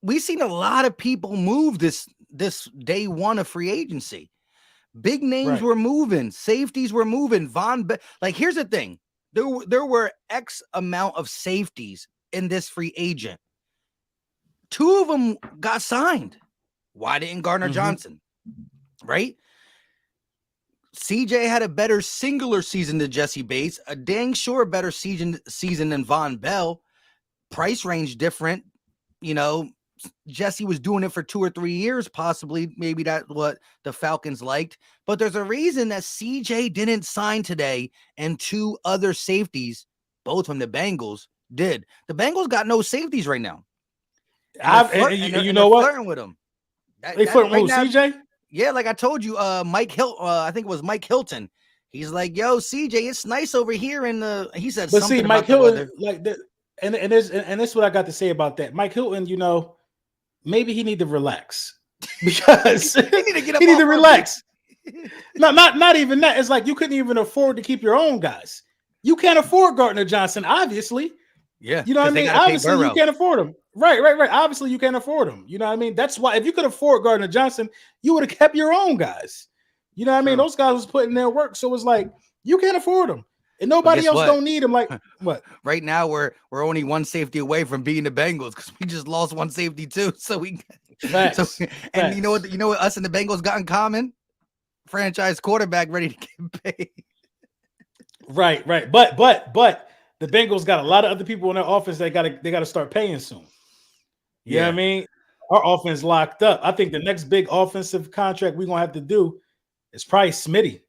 We've seen a lot of people move this day one of free agency. Big names were moving, safeties were moving. Here's the thing: there were X amount of safeties in this free agent. 2 of them got signed. Why didn't Gardner Johnson? Right? CJ had a better singular season than Jesse Bates, a dang sure better season than Von Bell. Price range different. Jesse was doing it for 2 or 3 years, possibly. Maybe that's what the Falcons liked. But there's a reason that CJ didn't sign today, and 2 other safeties, both from the Bengals, did. The Bengals got no safeties right now. You know what? Flirting with them. They flirting with CJ? Yeah, like I told you, Mike Hilton. I think it was Mike Hilton. He's like, "Yo, CJ, it's nice over here." He said, but something see, Mike about Hilton, like that, and this is what I got to say about that. Mike Hilton, maybe he need to relax because he need to relax. No, not even that. It's like you couldn't even afford to keep your own guys. You can't afford Gardner Johnson, obviously. Yeah, you know what I mean. Obviously, you can't afford him. Right. Obviously, you can't afford him. You know what I mean. That's why if you could afford Gardner Johnson, you would have kept your own guys. You know what I mean. Those guys was putting their work, so it's like you can't afford them, and nobody else don't need them. Like what? Right now, we're only 1 safety away from beating the Bengals because we just lost 1 safety too. So we, Facts. You know what us and the Bengals got in common? Franchise quarterback ready to get paid. Right. But the Bengals got a lot of other people in their offense that they gotta start paying soon. You know what I mean? Our offense locked up. I think the next big offensive contract we're gonna have to do is probably Smitty.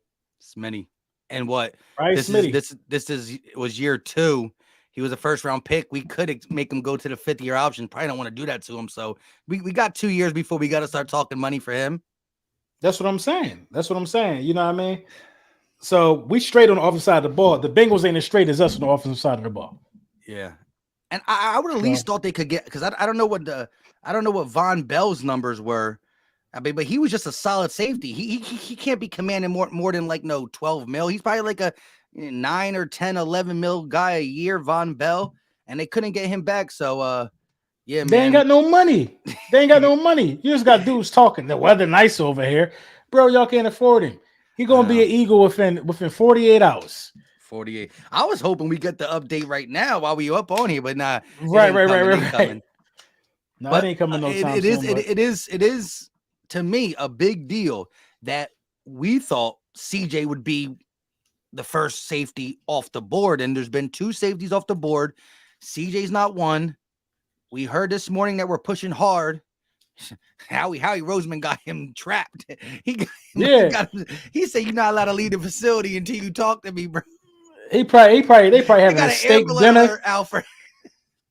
And what? Smitty. This was year 2. He was a first-round pick. We could make him go to the 5th-year option. Probably don't want to do that to him. So we got 2 years before we got to start talking money for him. That's what I'm saying. You know what I mean? So we straight on the offensive side of the ball. The Bengals ain't as straight as us on the offensive side of the ball. Yeah. And I would at least thought they could get, because I don't know what Von Bell's numbers were. I mean, but he was just a solid safety. He can't be commanding more than like 12 mil. He's probably like a 9 or 10, 11 mil guy a year, Von Bell, and they couldn't get him back. So yeah, man. They ain't got no money. They ain't got no money. You just got dudes talking. The weather nice over here. Bro, y'all can't afford him. He gonna be an Eagle within 48 hours. 48. I was hoping we get the update right now while we up on here, but nah. Right. No, but it ain't coming no time. It is to me a big deal that we thought CJ would be the first safety off the board, and there's been 2 safeties off the board. CJ's not one. We heard this morning that we're pushing hard. Howie Roseman got him trapped. He said you're not allowed to leave the facility until you talk to me, bro. They probably having a steak dinner. Alfred.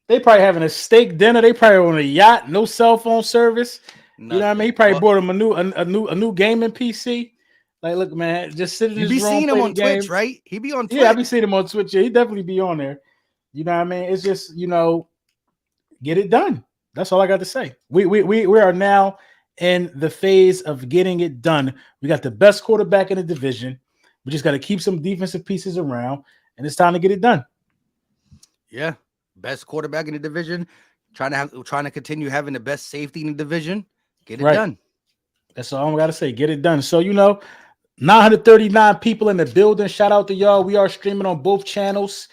They probably having a steak dinner. They probably on a yacht, no cell phone service. Nothing. You know what I mean? He probably bought him a new gaming PC. Like, look, man, just sit in his room. You be seeing him on Twitch, right? He be on Twitch. Yeah, I be seeing him on Twitch. Yeah, he definitely be on there. You know what I mean? It's just, get it done. That's all I got to say. We are now in the phase of getting it done. We got the best quarterback in the division. We just got to keep some defensive pieces around, and it's time to get it done. Yeah, best quarterback in the division. Trying to continue having the best safety in the division. Get it done. That's all I got to say. Get it done. So 939 people in the building. Shout out to y'all. We are streaming on both channels.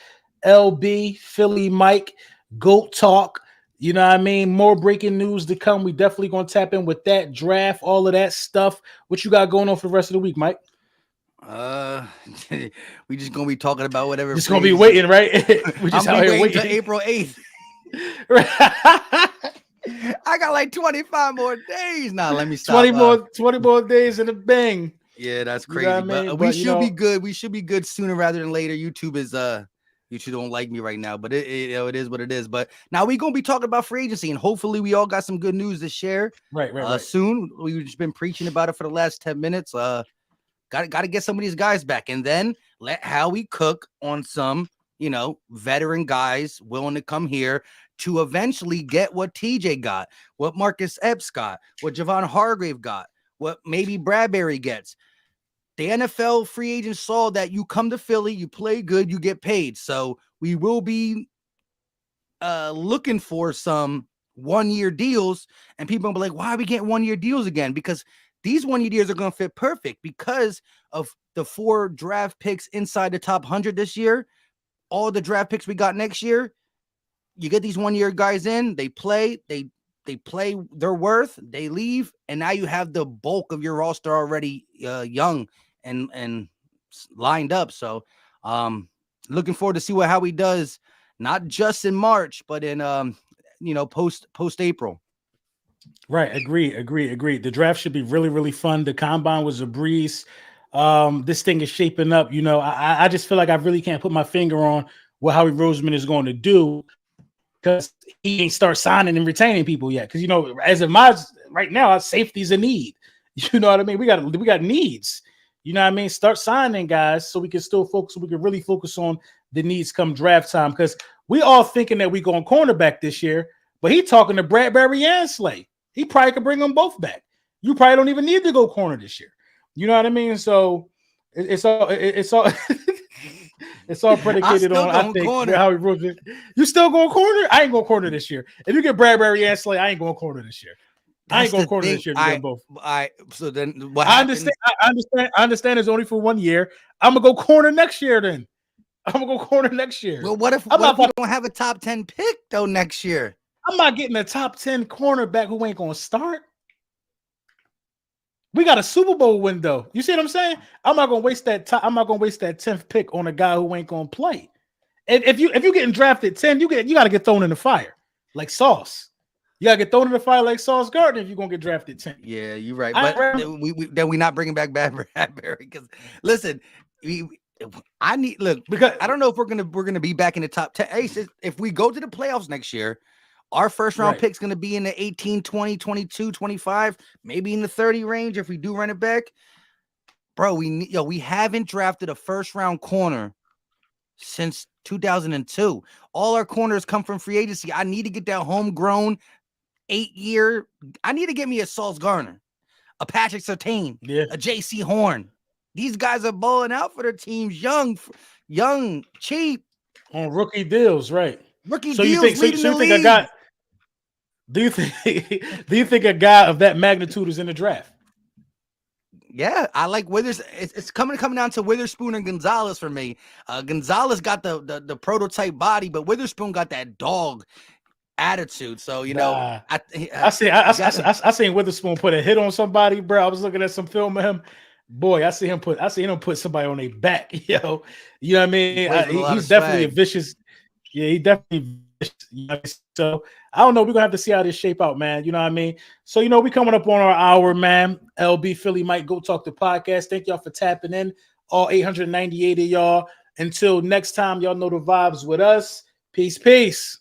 LB, Philly Mike, Goat Talk. You know what I mean? More breaking news to come. We definitely going to tap in with that draft, all of that stuff. What you got going on for the rest of the week, Mike? We just going to be talking about whatever. Just going to be waiting, right? We just out here waiting till April 8th. I got like 25 more days. Nah, let me stop. 20 more days in the bang. Yeah, that's crazy. You know but we should be good. We should be good sooner rather than later. YouTube is YouTube don't like me right now, but it is what it is. But now we're gonna be talking about free agency, and hopefully we all got some good news to share. Right. Soon. We've just been preaching about it for the last 10 minutes. Got to get some of these guys back, and then let Howie cook on some, veteran guys willing to come here to eventually get what TJ got, what Marcus Epps got, what Javon Hargrave got, what maybe Bradbury gets. The NFL free agents saw that you come to Philly, you play good, you get paid. So we will be looking for some 1-year deals, and people will be like, why are we getting 1-year deals again? Because these 1-year deals are going to fit perfect because of the 4 draft picks inside the top 100 this year. All the draft picks we got next year, you get these 1-year guys in, they play, they play their worth, they leave, and now you have the bulk of your roster already young and lined up. So looking forward to see how he does, not just in March, but in post April. Right. Agree. The draft should be really, really fun. The combine was a breeze. This thing is shaping up. I just feel like I really can't put my finger on what Howie Roseman is going to do, because he ain't start signing and retaining people yet. Because as of right now, our safety's a need. You know what I mean? We got needs. You know what I mean? Start signing guys so we can still focus. We can really focus on the needs come draft time. Because we all thinking that we going cornerback this year, but he talking to Bradbury and Slay. He probably could bring them both back. You probably don't even need to go corner this year. You know what I mean? So it's all it's all predicated on, I think, how he rules it. You still going corner? I ain't going corner this year. If you get Bradbury and Slay, I ain't going corner this year. I ain't going corner this year. Both. So then what I understand. I understand it's only for 1 year. I'm gonna go corner next year. Then I'm gonna go corner next year. Well, what if we don't have a top 10 pick though next year? I'm not getting a top 10 cornerback who ain't gonna start. We got a Super Bowl window. You see what I'm saying? I'm not gonna waste that time. I'm not gonna waste that 10th pick on a guy who ain't gonna play. If you're getting drafted 10, you got to get thrown in the fire like Sauce. You got to get thrown in the fire like Sauce Gardner if you're gonna get drafted 10. Yeah, you're right. But we're not bringing back Bradbury because listen, because I don't know if we're gonna be back in the top 10. Hey, if we go to the playoffs next year, our first round pick's going to be in the 18, 20, 22, 25, maybe in the 30 range if we do run it back. Bro, we haven't drafted a first round corner since 2002. All our corners come from free agency. I need to get that homegrown 8-year. I need to get me a Sauce Gardner, a Patrick Surtain, a J.C. Horn. These guys are balling out for their teams, young, cheap, on rookie deals, right? Rookie so deals. You think a guy? Do you think a guy of that magnitude is in the draft? Yeah, I like Withers. It's coming down to Witherspoon and Gonzalez for me. Gonzalez got the prototype body, but Witherspoon got that dog attitude. So I seen Witherspoon put a hit on somebody, bro. I was looking at some film of him. Boy, I seen him put somebody on their back. Yo, you know what I mean? He's definitely a vicious. Yeah, he definitely. So I don't know. We're gonna have to see how this shape out, man. You know what I mean? So we coming up on our hour, man. LB Philly Mike Go Talk the podcast. Thank y'all for tapping in. All 898 of y'all. Until next time, y'all know the vibes with us. Peace. Peace.